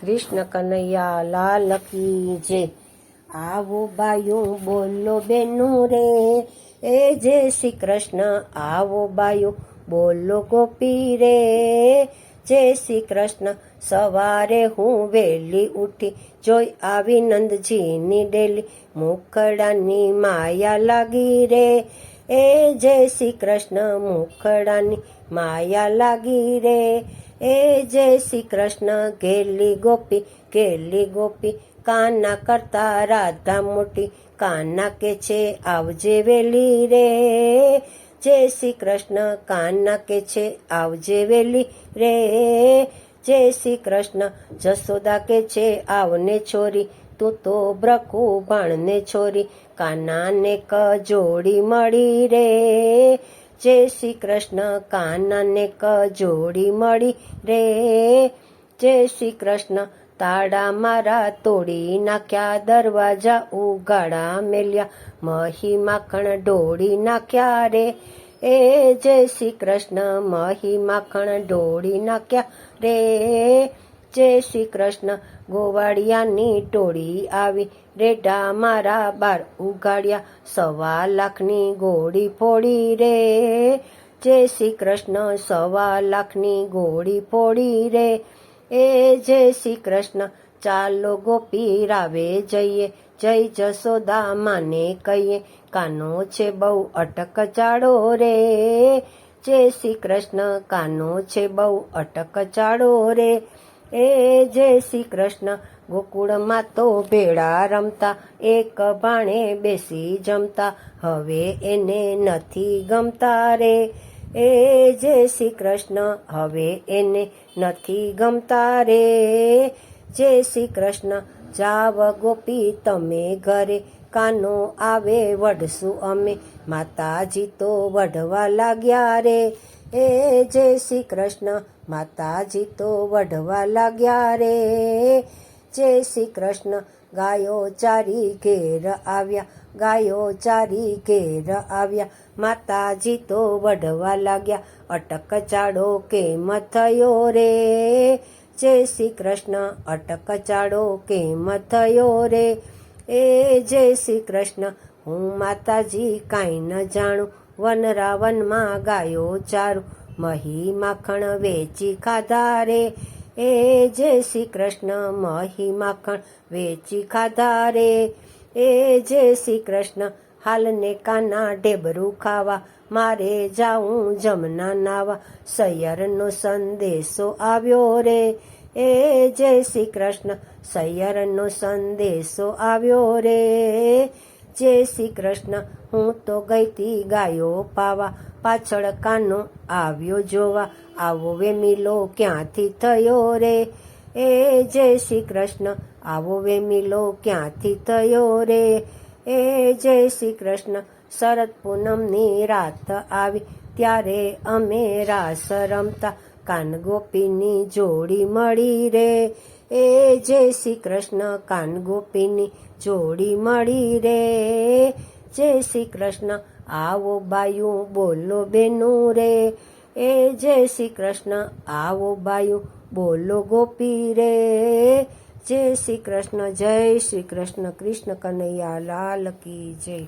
કૃષ્ણ કનૈયા લાલ કી જય। આવો બાયું બોલો બેનું રે, એ જય શ્રી કૃષ્ણ આવો બાયું બોલો ગોપી રે, જય શ્રી કૃષ્ણ। સવારે હું વહેલી ઉઠી જોઈ આવી નંદજીની ડેલી, મુખડાની માયા લાગી રે, એ જય શ્રી કૃષ્ણ મુખડાની માયા લાગી રે, એ જય શ્રી કૃષ્ણ। ગેલી ગોપી કાના કરતા રાધા મોટી, કાના કે છે આવજે વેલી રે, જય શ્રી કૃષ્ણ કાના કે છે આવજે વેલી રે, જય શ્રી કૃષ્ણ। જશોદા કે છે આવને છોરી, તું તો બ્રકુ ભાણને છોરી, કાનાને કજોડી મળી રે, જય શ્રી કૃષ્ણ કાનાને કજોડી મળી રે, જય શ્રી કૃષ્ણ। તાળા મારા તોડી નાખ્યા, દરવાજા ઉગાડા મેલ્યા, મહી માખણ ઢોળી નાખ્યા રે, એ જય શ્રી કૃષ્ણ મહી માખણ ઢોળી નાખ્યા રે, જય શ્રી કૃષ્ણ। ગોવાળિયાની ટોળી આવી, રેઢા મારા બાર ઉગાડ્યા, 1.25 લાખની ગોળી ફોડી રે, જય શ્રી કૃષ્ણ 1.25 લાખની ગોળી ફોડી રે, એ જય શ્રી કૃષ્ણ। ચાલો ગોપી રાવે જઈએ, જય જશોદા માને કહીએ, કાનો છે બહુ અટક ચાળો રે, જય શ્રી કૃષ્ણ કાનો છે બહુ અટક ચાળો રે, એ જય શ્રી કૃષ્ણ। ગોકુળમાં તો ભેળા રમતા, એક ભાણે બેસી જમતા, હવે એને નથી ગમતા રે, એ જય શ્રી કૃષ્ણ હવે એને નથી ગમતા રે, જય શ્રી કૃષ્ણ। જાવ ગોપી તમે ઘરે, કાનો આવે વઢશું અમે, માતાજી તો વઢવા લાગ્યા રે, એ જય શ્રી કૃષ્ણ માતાજી તો વઢવા લાગ્યા રે, જય શ્રી કૃષ્ણ। ગાયો ચારી ઘેર આવ્યા, ગાયો ચારી ઘેર આવ્યા, માતાજી તો વઢવા લાગ્યા, અટક ચાડો કેમ થયો રે, જય શ્રી કૃષ્ણ અટક ચાડો કેમ થયો રે, એ જય શ્રી કૃષ્ણ। હું માતાજી કાંઈ ન જાણું, વનરાવનમાં ગાયો ચારું, મહી માખણ વેચી ખાધા રે, એ જય શ્રી કૃષ્ણ મહી માખણ વેચી ખાધા રે, એ જય શ્રી કૃષ્ણ। હાલને કાના ઢેબરું ખાવા, મારે જાઉં જમના નાવા, સૈયરનો સંદેશો આવ્યો રે, એ જય શ્રી કૃષ્ણ સૈયરનો સંદેશો આવ્યો રે, જય શ્રી કૃષ્ણ। હું તો ગઈતી ગાયો પાવા, પાછળ કાનો આવ્યો જોવા, આવો વેમીલો ક્યાંથી થયો રે, એ જય શ્રી કૃષ્ણ આવો વેમીલો ક્યાંથી થયો રે, એ જય શ્રી કૃષ્ણ। શરદ પૂનમની રાત આવી, ત્યારે અમે રાસ રમતા, કાન ગોપીની જોડી મળી રે, એ જય શ્રી કૃષ્ણ કાન ગોપીની જોડી મળી રે, જય શ્રી કૃષ્ણ। આવો બાયું બોલો બેનું રે, એ જય શ્રી કૃષ્ણ આવો બાયું બોલો ગોપી રે, જય શ્રી કૃષ્ણ જય શ્રી કૃષ્ણ। કૃષ્ણ કનૈયા લાલ કી જય।